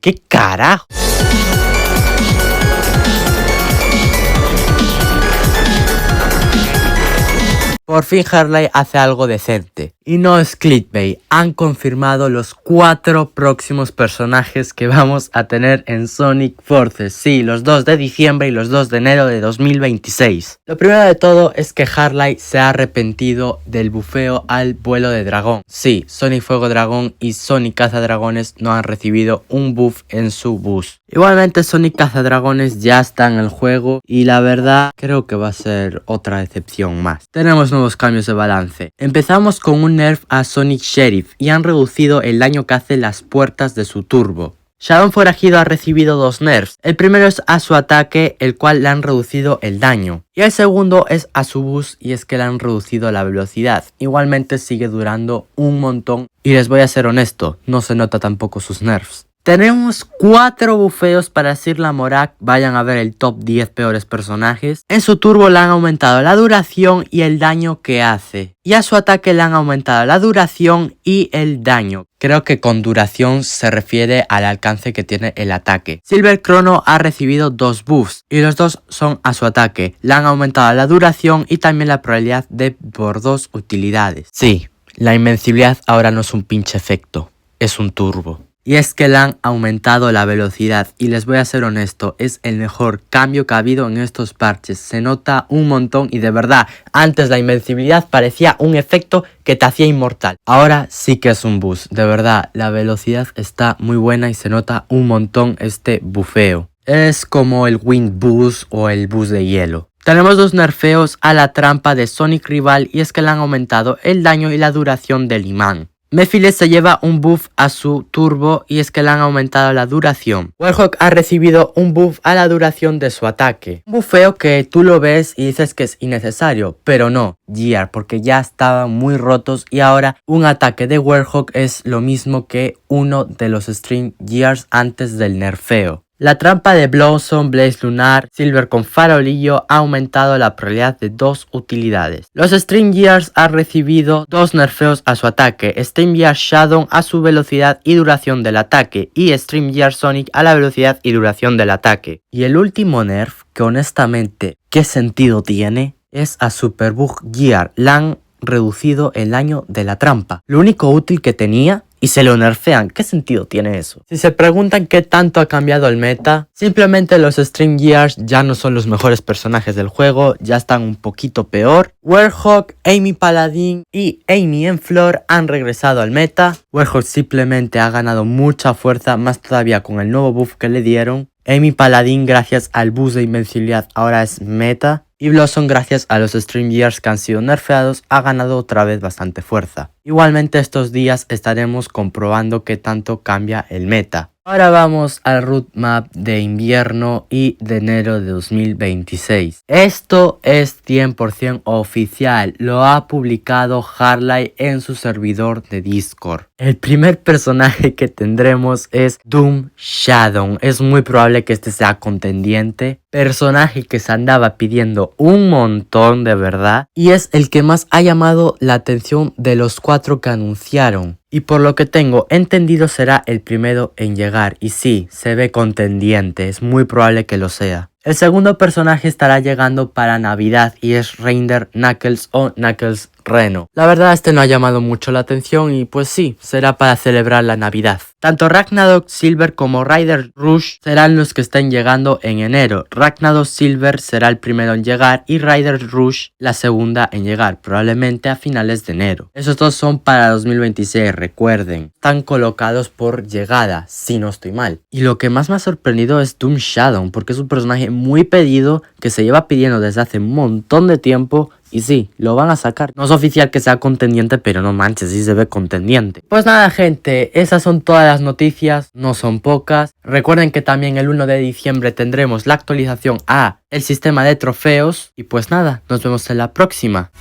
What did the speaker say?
¿Qué carajo? Por fin Harley hace algo decente. Y no es clickbait, han confirmado los 4 próximos personajes que vamos a tener en Sonic Forces. Sí, los 2 de diciembre y los 2 de enero de 2026. Lo primero de todo es que Harley se ha arrepentido del bufeo al vuelo de dragón. Sí, Sonic Fuego Dragón y Sonic Cazadragones no han recibido un buff en su bus. Igualmente Sonic Cazadragones ya está en el juego y la verdad creo que va a ser otra decepción más. Tenemos nuevos cambios de balance. Empezamos con un nerf a Sonic Sheriff y han reducido el daño que hace las puertas de su turbo. Shadow Forajido ha recibido 2 nerfs. El primero es a su ataque, el cual le han reducido el daño. Y el segundo es a su boost y es que le han reducido la velocidad. Igualmente sigue durando un montón y les voy a ser honesto, no se nota tampoco sus nerfs. Tenemos 4 bufeos para Sir Lamorak, vayan a ver el top 10 peores personajes. En su turbo le han aumentado la duración y el daño que hace. Y a su ataque le han aumentado la duración y el daño. Creo que con duración se refiere al alcance que tiene el ataque. Silver Chrono ha recibido 2 buffs y los 2 son a su ataque. Le han aumentado la duración y también la probabilidad de por 2 utilidades. Sí, la invencibilidad ahora no es un pinche efecto, es un turbo. Y es que le han aumentado la velocidad y les voy a ser honesto, es el mejor cambio que ha habido en estos parches. Se nota un montón y de verdad, antes la invencibilidad parecía un efecto que te hacía inmortal. Ahora sí que es un boost, de verdad, la velocidad está muy buena y se nota un montón este bufeo. Es como el Wind Boost o el Boost de hielo. Tenemos 2 nerfeos a la trampa de Sonic Rival y es que le han aumentado el daño y la duración del imán. Mephiles se lleva un buff a su turbo y es que le han aumentado la duración. Warhawk ha recibido un buff a la duración de su ataque. Un bufeo que tú lo ves y dices que es innecesario, pero no, Gear, porque ya estaban muy rotos y ahora un ataque de Warhawk es lo mismo que uno de los String Gears antes del nerfeo. La trampa de Blossom, Blaze Lunar, Silver con farolillo ha aumentado la probabilidad de 2 utilidades. Los String Gears han recibido 2 nerfeos a su ataque, Stream Gear Shadow a su velocidad y duración del ataque y Stream Gear Sonic a la velocidad y duración del ataque. Y el último nerf, que honestamente, ¿qué sentido tiene? Es a Superbug Gear, le han reducido el daño de la trampa. Lo único útil que tenía y se lo nerfean. ¿Qué sentido tiene eso? Si se preguntan qué tanto ha cambiado el meta, simplemente los Stream Gears ya no son los mejores personajes del juego, ya están un poquito peor. Warhawk, Amy Paladin y Amy en Flor han regresado al meta. Warhawk simplemente ha ganado mucha fuerza, más todavía con el nuevo buff que le dieron. Amy Paladin, gracias al boost de invencibilidad, ahora es meta. Y Blossom, gracias a los Stream Gears que han sido nerfeados, ha ganado otra vez bastante fuerza. Igualmente estos días estaremos comprobando qué tanto cambia el meta. Ahora vamos al roadmap de invierno y de enero de 2026. Esto es 100% oficial, lo ha publicado Harley en su servidor de Discord. El primer personaje que tendremos es Doom Shadow. Es muy probable que este sea contendiente. Personaje que se andaba pidiendo un montón de verdad. Y es el que más ha llamado la atención de los 4 que anunciaron. Y por lo que tengo entendido será el primero en llegar. Y sí, se ve contendiente, es muy probable que lo sea. El segundo personaje estará llegando para Navidad y es Render Knuckles o Knuckles Reno. La verdad este no ha llamado mucho la atención y pues sí, será para celebrar la Navidad. Tanto Ragnarok Silver como Rider Rush serán los que estén llegando en enero. Ragnarok Silver será el primero en llegar y Rider Rush la segunda en llegar, probablemente a finales de enero. Esos 2 son para 2026, recuerden. Están colocados por llegada, si no estoy mal. Y lo que más me ha sorprendido es Doom Shadow, porque es un personaje muy pedido que se lleva pidiendo desde hace un montón de tiempo. Y sí, lo van a sacar. No es oficial que sea contendiente, pero no manches, sí se ve contendiente. Pues nada, gente, esas son todas las noticias, no son pocas. Recuerden que también el 1 de diciembre tendremos la actualización a el sistema de trofeos. Y pues nada, nos vemos en la próxima.